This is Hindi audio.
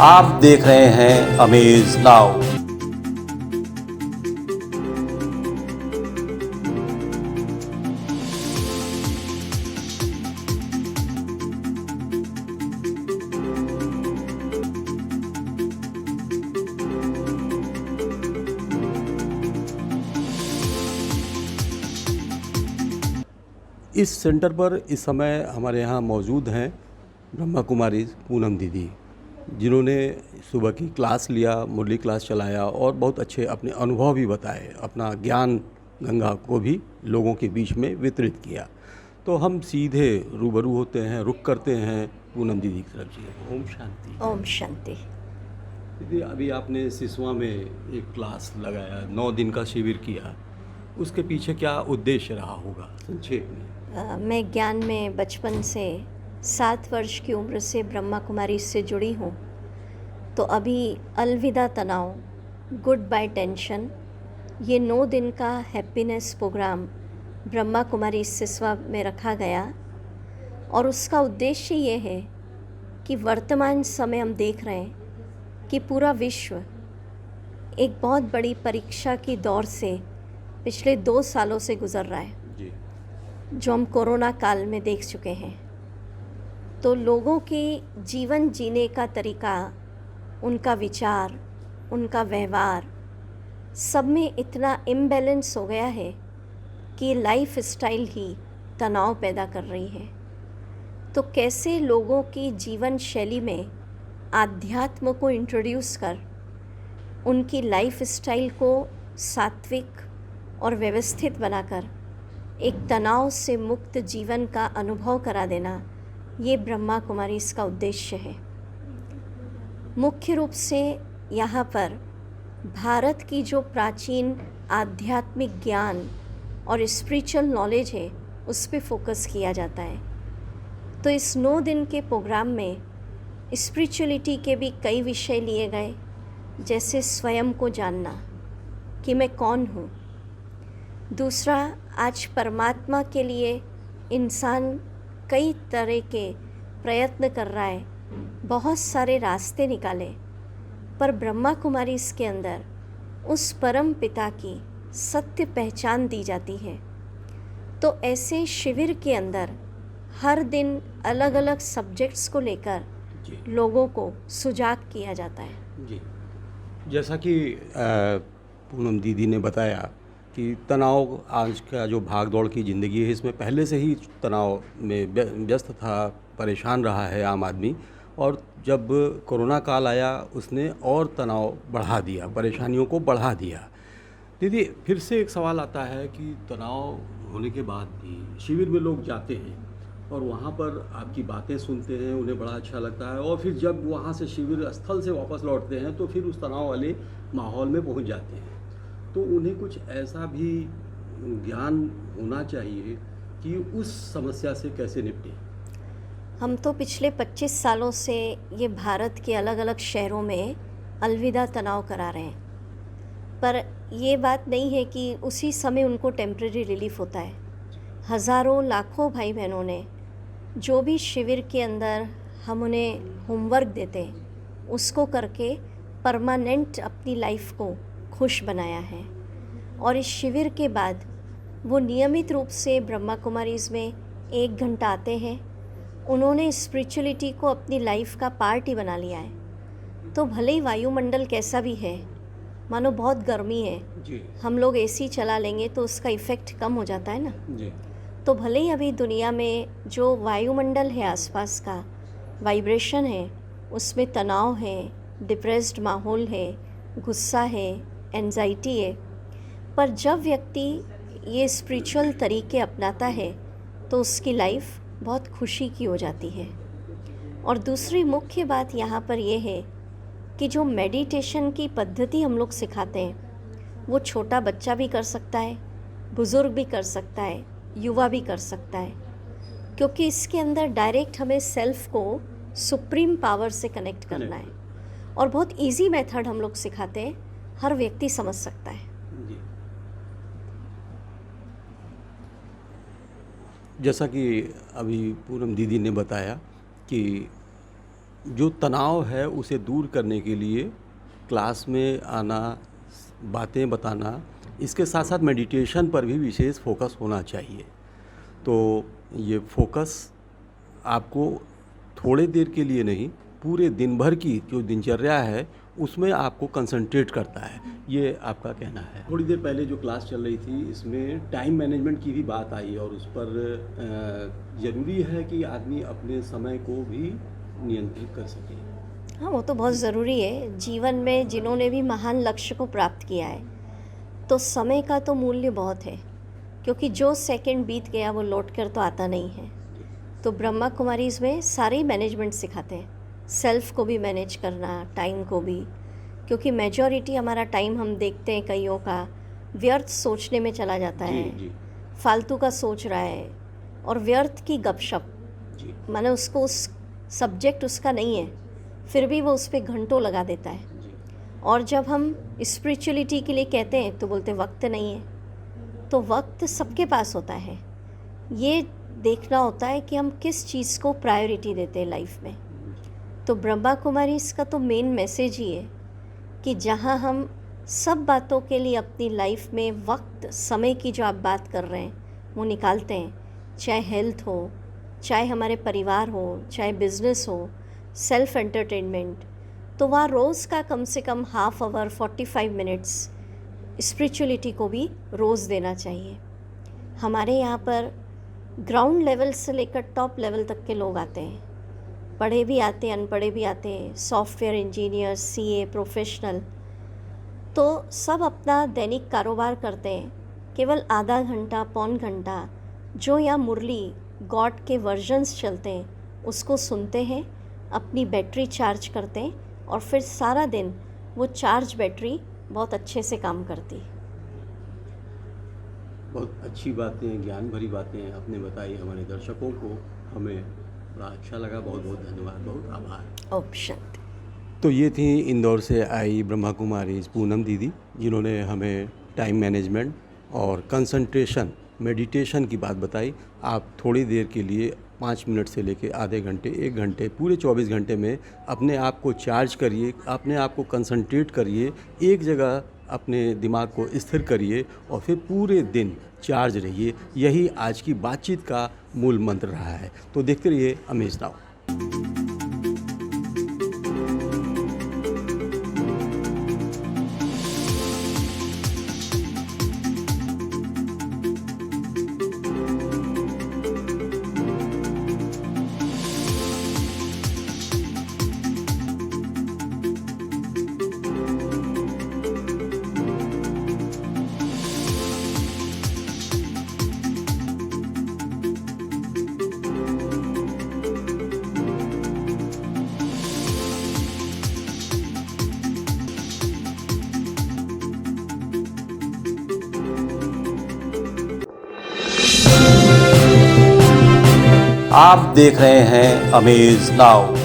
आप देख रहे हैं अमेज नाउ। इस सेंटर पर इस समय हमारे यहाँ मौजूद हैं ब्रह्मा कुमारी पूनम दीदी, जिन्होंने सुबह की क्लास लिया, मुरली क्लास चलाया और बहुत अच्छे अपने अनुभव भी बताए, अपना ज्ञान गंगा को भी लोगों के बीच में वितरित किया। तो हम सीधे रूबरू होते हैं, रुख करते हैं पूनम दीदी की तरफ। जी ओम शांति। ओम शांति। दीदी, अभी आपने सिसवा में एक क्लास लगाया, 9 दिन का शिविर किया, उसके पीछे क्या उद्देश्य रहा होगा संक्षेप में? मैं ज्ञान में बचपन से 7 वर्ष की उम्र से ब्रह्मा कुमारी से जुड़ी हूँ। तो अभी अलविदा तनाव, गुड बाय टेंशन, ये 9 दिन का हैप्पीनेस प्रोग्राम ब्रह्मा कुमारी सिसवा में रखा गया। और उसका उद्देश्य ये है कि वर्तमान समय हम देख रहे हैं कि पूरा विश्व एक बहुत बड़ी परीक्षा की दौर से पिछले 2 सालों से गुज़र रहा है, जो हम कोरोना काल में देख चुके हैं। तो लोगों के जीवन जीने का तरीका, उनका विचार, उनका व्यवहार, सब में इतना इम्बैलेंस हो गया है कि लाइफ स्टाइल ही तनाव पैदा कर रही है। तो कैसे लोगों की जीवन शैली में आध्यात्म को इंट्रोड्यूस कर उनकी लाइफ स्टाइल को सात्विक और व्यवस्थित बनाकर एक तनाव से मुक्त जीवन का अनुभव करा देना, ये ब्रह्मा कुमारी इसका उद्देश्य है। मुख्य रूप से यहाँ पर भारत की जो प्राचीन आध्यात्मिक ज्ञान और स्पिरिचुअल नॉलेज है, उस पे फोकस किया जाता है। तो इस 9 दिन के प्रोग्राम में स्पिरिचुअलिटी के भी कई विषय लिए गए, जैसे स्वयं को जानना कि मैं कौन हूँ। दूसरा, आज परमात्मा के लिए इंसान कई तरह के प्रयत्न कर रहा है, बहुत सारे रास्ते निकाले, पर ब्रह्मा कुमारी इसके अंदर उस परम पिता की सत्य पहचान दी जाती है। तो ऐसे शिविर के अंदर हर दिन अलग अलग सब्जेक्ट्स को लेकर लोगों को सुजाग किया जाता है। जी, जैसा कि पूनम दीदी ने बताया कि तनाव, आज का जो भाग दौड़ की ज़िंदगी है, इसमें पहले से ही तनाव में व्यस्त था, परेशान रहा है आम आदमी। और जब कोरोना काल आया, उसने और तनाव बढ़ा दिया, परेशानियों को बढ़ा दिया। दीदी, फिर से एक सवाल आता है कि तनाव होने के बाद भी शिविर में लोग जाते हैं और वहाँ पर आपकी बातें सुनते हैं, उन्हें बड़ा अच्छा लगता है, और फिर जब वहाँ से शिविर स्थल से वापस लौटते हैं तो फिर उस तनाव वाले माहौल में पहुँच जाते हैं। तो उन्हें कुछ ऐसा भी ज्ञान होना चाहिए कि उस समस्या से कैसे निपटें। हम तो पिछले 25 सालों से ये भारत के अलग अलग शहरों में अलविदा तनाव करा रहे हैं, पर ये बात नहीं है कि उसी समय उनको टेम्परेरी रिलीफ होता है। हज़ारों लाखों भाई बहनों ने जो भी शिविर के अंदर हम उन्हें होमवर्क देते हैं, उसको करके परमानेंट अपनी लाइफ को खुश बनाया है। और इस शिविर के बाद वो नियमित रूप से ब्रह्मा कुमारीज़ में 1 घंटा आते हैं। उन्होंने स्पिरिचुअलिटी को अपनी लाइफ का पार्ट ही बना लिया है। तो भले ही वायुमंडल कैसा भी है, मानो बहुत गर्मी है जी, हम लोग एसी चला लेंगे तो उसका इफ़ेक्ट कम हो जाता है ना जी, तो भले ही अभी दुनिया में जो वायुमंडल है, आसपास का वाइब्रेशन है, उसमें तनाव है, डिप्रेस्ड माहौल है, गुस्सा है, एंजाइटी है, पर जब व्यक्ति ये स्पिरिचुअल तरीके अपनाता है तो उसकी लाइफ बहुत खुशी की हो जाती है। और दूसरी मुख्य बात यहाँ पर यह है कि जो मेडिटेशन की पद्धति हम लोग सिखाते हैं, वो छोटा बच्चा भी कर सकता है, बुज़ुर्ग भी कर सकता है, युवा भी कर सकता है, क्योंकि इसके अंदर डायरेक्ट हमें सेल्फ को सुप्रीम पावर से कनेक्ट करना है। और बहुत इजी मेथड हम लोग सिखाते हैं, हर व्यक्ति समझ सकता है। जैसा कि अभी पूनम दीदी ने बताया कि जो तनाव है उसे दूर करने के लिए क्लास में आना, बातें बताना, इसके साथ साथ मेडिटेशन पर भी विशेष फोकस होना चाहिए। तो ये फोकस आपको थोड़े देर के लिए नहीं, पूरे दिन भर की जो दिनचर्या है उसमें आपको कंसंट्रेट करता है, ये आपका कहना है। थोड़ी देर पहले जो क्लास चल रही थी इसमें टाइम मैनेजमेंट की भी बात आई और उस पर ज़रूरी है कि आदमी अपने समय को भी नियंत्रित कर सके। हाँ, वो तो बहुत ज़रूरी है। जीवन में जिन्होंने भी महान लक्ष्य को प्राप्त किया है, तो समय का तो मूल्य बहुत है, क्योंकि जो सेकंड बीत गया वो लौट कर तो आता नहीं है। तो ब्रह्मा कुमारीज़ में सारे मैनेजमेंट सिखाते हैं, सेल्फ को भी मैनेज करना, टाइम को भी, क्योंकि मेजॉरिटी हमारा टाइम हम देखते हैं कईयों का व्यर्थ सोचने में चला जाता है, फालतू का सोच रहा है और व्यर्थ की गपशप, माने उसको उस सब्जेक्ट उसका नहीं है, फिर भी वो उस पर घंटों लगा देता है। और जब हम स्पिरिचुअलिटी के लिए कहते हैं तो बोलते वक्त नहीं है। तो वक्त सबके पास होता है, ये देखना होता है कि हम किस चीज़ को प्रायोरिटी देते हैं लाइफ में। तो ब्रह्मा कुमारी इसका तो मेन मैसेज ही है कि जहाँ हम सब बातों के लिए अपनी लाइफ में वक्त, समय की जो आप बात कर रहे हैं वो निकालते हैं, चाहे हेल्थ हो, चाहे हमारे परिवार हो, चाहे बिजनेस हो, सेल्फ एंटरटेनमेंट, तो वहाँ रोज़ का कम से कम हाफ आवर 45 मिनट्स स्पिरिचुअलिटी को भी रोज़ देना चाहिए। हमारे यहाँ पर ग्राउंड लेवल से लेकर टॉप लेवल तक के लोग आते हैं, पढ़े भी आते हैं, अनपढ़े भी आते हैं, सॉफ्टवेयर इंजीनियर, सीए, प्रोफेशनल, तो सब अपना दैनिक कारोबार करते हैं। केवल आधा घंटा, पौन घंटा जो यहाँ मुरली गॉड के वर्जन्स चलते हैं उसको सुनते हैं, अपनी बैटरी चार्ज करते हैं और फिर सारा दिन वो चार्ज बैटरी बहुत अच्छे से काम करती है। बहुत अच्छी बातें, ज्ञान भरी बातें आपने बताई हमारे दर्शकों को, हमें बड़ा अच्छा लगा। बहुत बहुत धन्यवाद, बहुत आभार। ओम शांति। तो ये थी इंदौर से आई ब्रह्मा कुमारी पूनम दीदी, जिन्होंने हमें टाइम मैनेजमेंट और कंसंट्रेशन, मेडिटेशन की बात बताई। आप थोड़ी देर के लिए 5 मिनट से लेकर आधे घंटे, 1 घंटे, पूरे 24 घंटे में अपने आप को चार्ज करिए, अपने आप को कंसंट्रेट करिए, एक जगह अपने दिमाग को स्थिर करिए और फिर पूरे दिन चार्ज रहिए। यही आज की बातचीत का मूल मंत्र रहा है। तो देखते रहिए अमेज नाउ। आप देख रहे हैं अमेज नाउ।